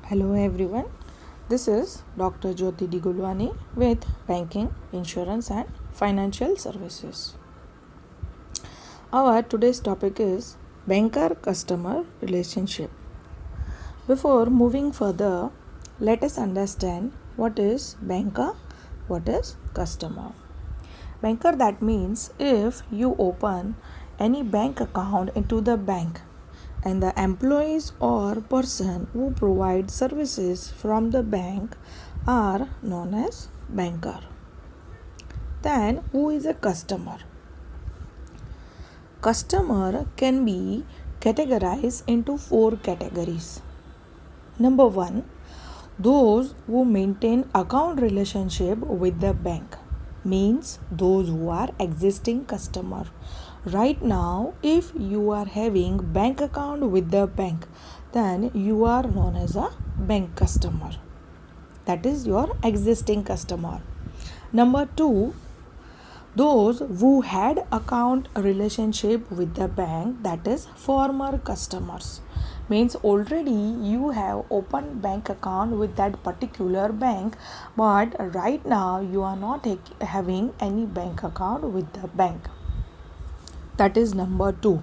Hello everyone. This is Dr. Jyoti Digulwani with Banking, Insurance and Financial Services. Our today's topic is banker customer relationship. Before moving further, let us understand what is banker, what is customer. Banker, that means if you open any bank account into the bank and the employees or person who provide services from the bank are known as banker. Then who is a customer? Customer can be categorized into four categories. Number 1, those who maintain account relationship with the bank, means those who are existing customer. Right now, if you are having bank account with the bank, then you are known as a bank customer. That is your existing customer. Number 2, those who had account relationship with the bank, that is former customers, means already you have opened bank account with that particular bank, but right now you are not having any bank account with the bank. That is number 2.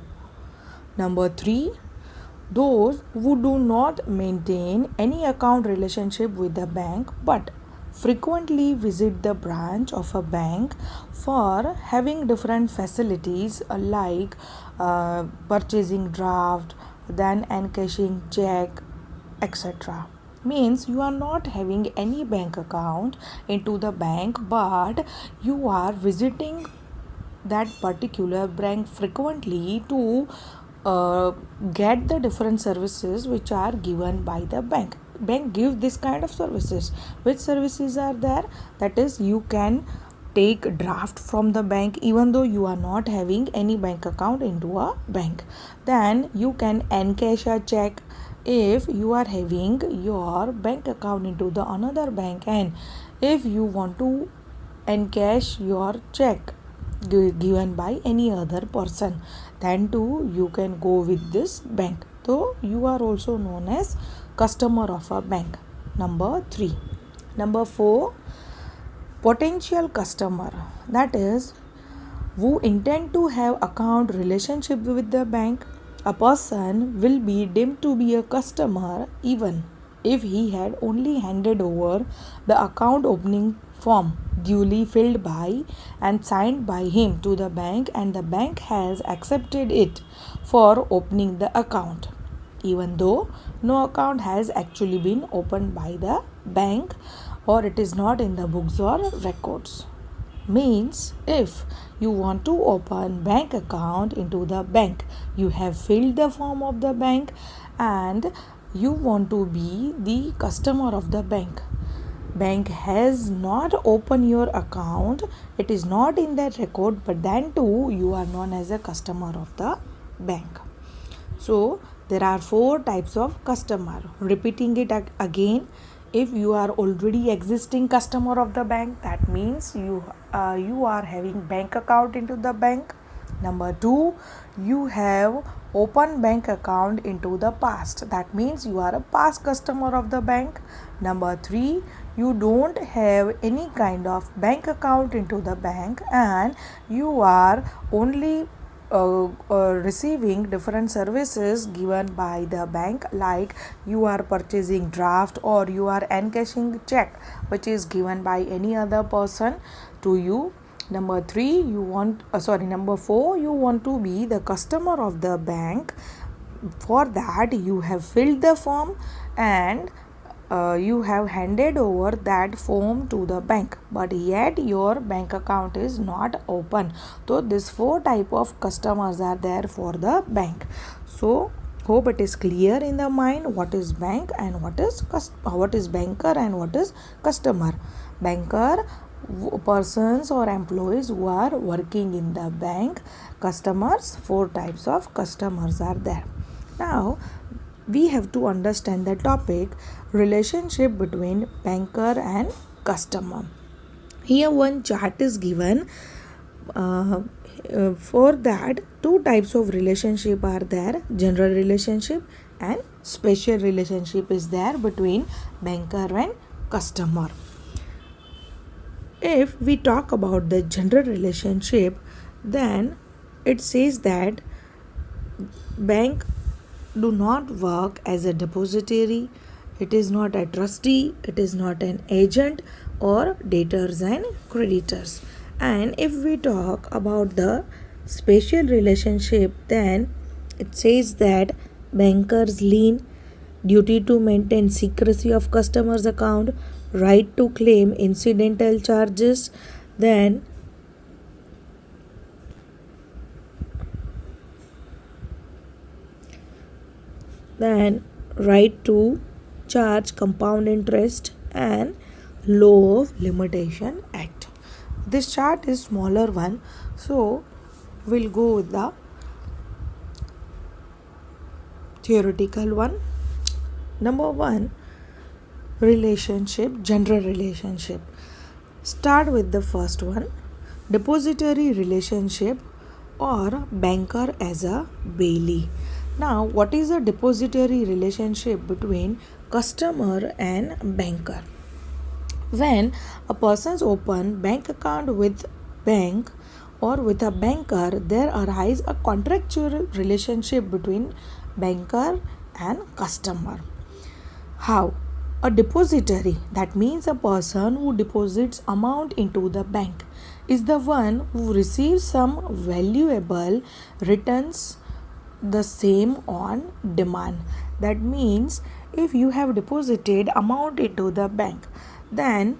Number 3, those who do not maintain any account relationship with the bank but frequently visit the branch of a bank for having different facilities like purchasing draft, then encashing check, etc. Means you are not having any bank account into the bank, but you are visiting that particular bank frequently to get the different services which are given by the bank give this kind of services. Which services are there? That is, you can take draft from the bank even though you are not having any bank account into a bank. Then you can encash a check if you are having your bank account into the another bank, and if you want to encash your check given by any other person, then too you can go with this bank. So you are also known as customer of a bank. Number 3. Number 4, potential customer, that is who intend to have account relationship with the bank. A person will be deemed to be a customer even if he had only handed over the account opening form duly filled by and signed by him to the bank, and the bank has accepted it for opening the account, even though no account has actually been opened by the bank or it is not in the books or records. Means if you want to open bank account into the bank, you have filled the form of the bank and you want to be the customer of the bank has not opened your account, it is not in that record, but then too you are known as a customer of the bank. So there are 4 types of customer. Repeating it again, if you are already existing customer of the bank, that means you are having bank account into the bank. Number 2, you have open bank account into the past, that means you are a past customer of the bank. Number 3, you don't have any kind of bank account into the bank and you are only receiving different services given by the bank, like you are purchasing draft or you are encashing check which is given by any other person to you. Number 4, you want to be the customer of the bank. For that you have filled the form and you have handed over that form to the bank, but yet your bank account is not open. So these 4 type of customers are there for the bank. So hope it is clear in the mind what is bank and what is banker and what is customer. Banker, persons or employees who are working in the bank. Customers, 4 types of customers are there. Now we have to understand the topic relationship between banker and customer. Here one chart is given. For that, 2 types of relationship are there: general relationship and special relationship is there between banker and customer. If we talk about the general relationship, then it says that bank do not work as a depository, it is not a trustee, it is not an agent or debtors and creditors. And if we talk about the special relationship, then it says that bankers lien, duty to maintain secrecy of customers account, right to claim incidental charges, then right to charge compound interest and law of limitation act. This chart is smaller one, so we'll go with the theoretical one. Number 1, relationship, general relationship. Start with the first one, depository relationship or banker as a bailee. Now, what is a depository relationship between customer and banker? When a person's open bank account with bank or with a banker, there arises a contractual relationship between banker and customer. How? A depository, that means a person who deposits amount into the bank, is the one who receives some valuable returns the same on demand. That means if you have deposited amount into the bank, then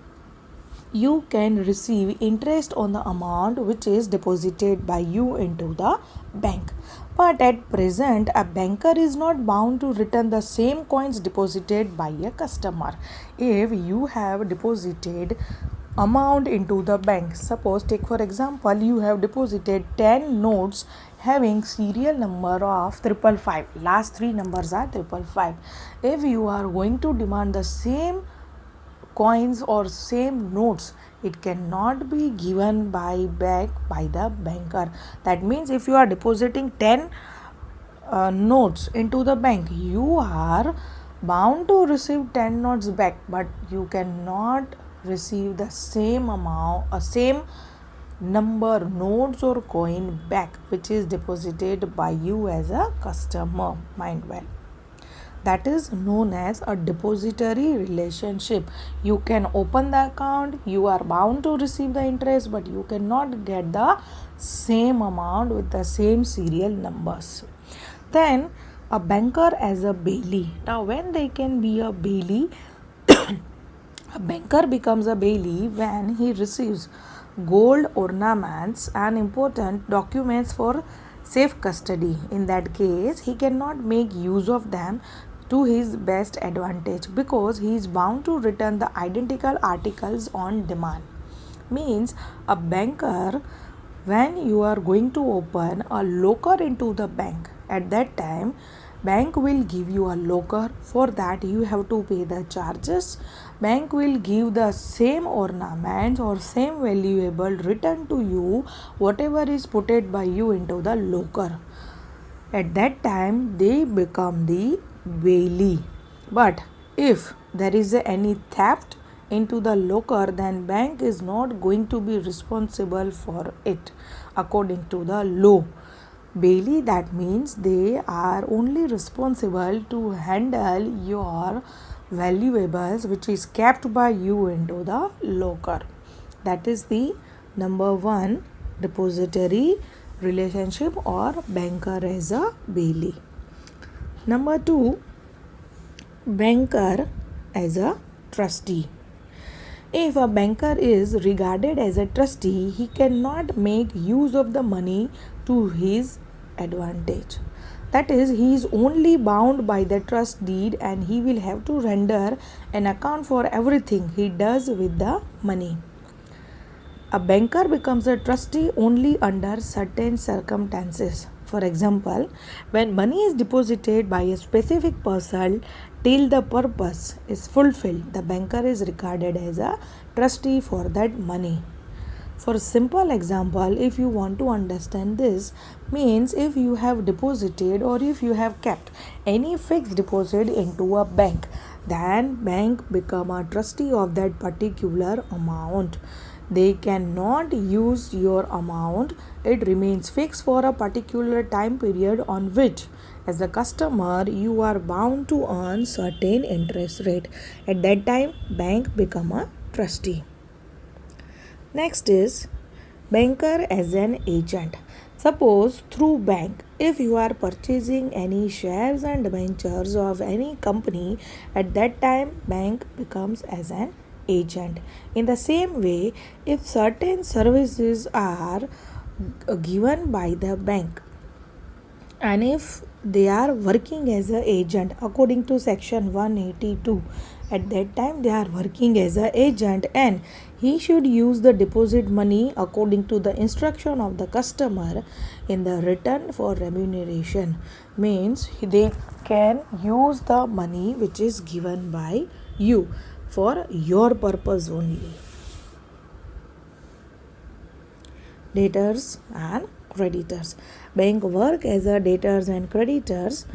you can receive interest on the amount which is deposited by you into the bank. But at present, a banker is not bound to return the same coins deposited by a customer. If you have deposited amount into the bank, suppose take for example, you have deposited 10 notes having serial number of 555, last 3 numbers are 555. If you are going to demand the same coins or same notes, it cannot be given back by the banker. That means if you are depositing 10 notes into the bank, you are bound to receive 10 notes back, but you cannot receive the same amount, same number notes or coin back which is deposited by you as a customer. Mind well, that is known as a depository relationship. You can open the account, you are bound to receive the interest, but you cannot get the same amount with the same serial numbers. Then a banker as a bailee. Now when they can be a bailee, a banker becomes a bailee when he receives gold ornaments and important documents for safe custody. In that case, he cannot make use of them to his best advantage because he is bound to return the identical articles on demand. Means a banker, when you are going to open a locker into the bank, at that time bank will give you a locker. For that you have to pay the charges. Bank will give the same ornaments or same valuable return to you whatever is put by you into the locker. At that time they become the bailee. But if there is any theft into the locker, then bank is not going to be responsible for it according to the law. Bailee, that means they are only responsible to handle your valuables which is kept by you into the locker. That is the number 1 depository relationship or banker as a bailee. Number 2, banker as a trustee. If a banker is regarded as a trustee, he cannot make use of the money to his advantage. That is, he is only bound by the trust deed and he will have to render an account for everything he does with the money. A banker becomes a trustee only under certain circumstances. For example, when money is deposited by a specific person till the purpose is fulfilled, the banker is regarded as a trustee for that money. For a simple example, if you want to understand this, means if you have deposited or if you have kept any fixed deposit into a bank, then bank become a trustee of that particular amount. They cannot use your amount. It remains fixed for a particular time period on which, as a customer, you are bound to earn certain interest rate. At that time, bank become a trustee. Next is banker as an agent. Suppose through bank, if you are purchasing any shares and debentures of any company, at that time bank becomes as an agent. In the same way, if certain services are given by the bank, and if they are working as an agent according to section 182, at that time they are working as an agent, and he should use the deposit money according to the instruction of the customer in the return for remuneration. Means they can use the money which is given by you for your purpose only. Debtors and creditors. Bank work as a debtors and creditors,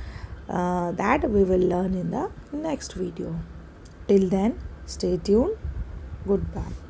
that we will learn in the next video. Till then, stay tuned. Goodbye.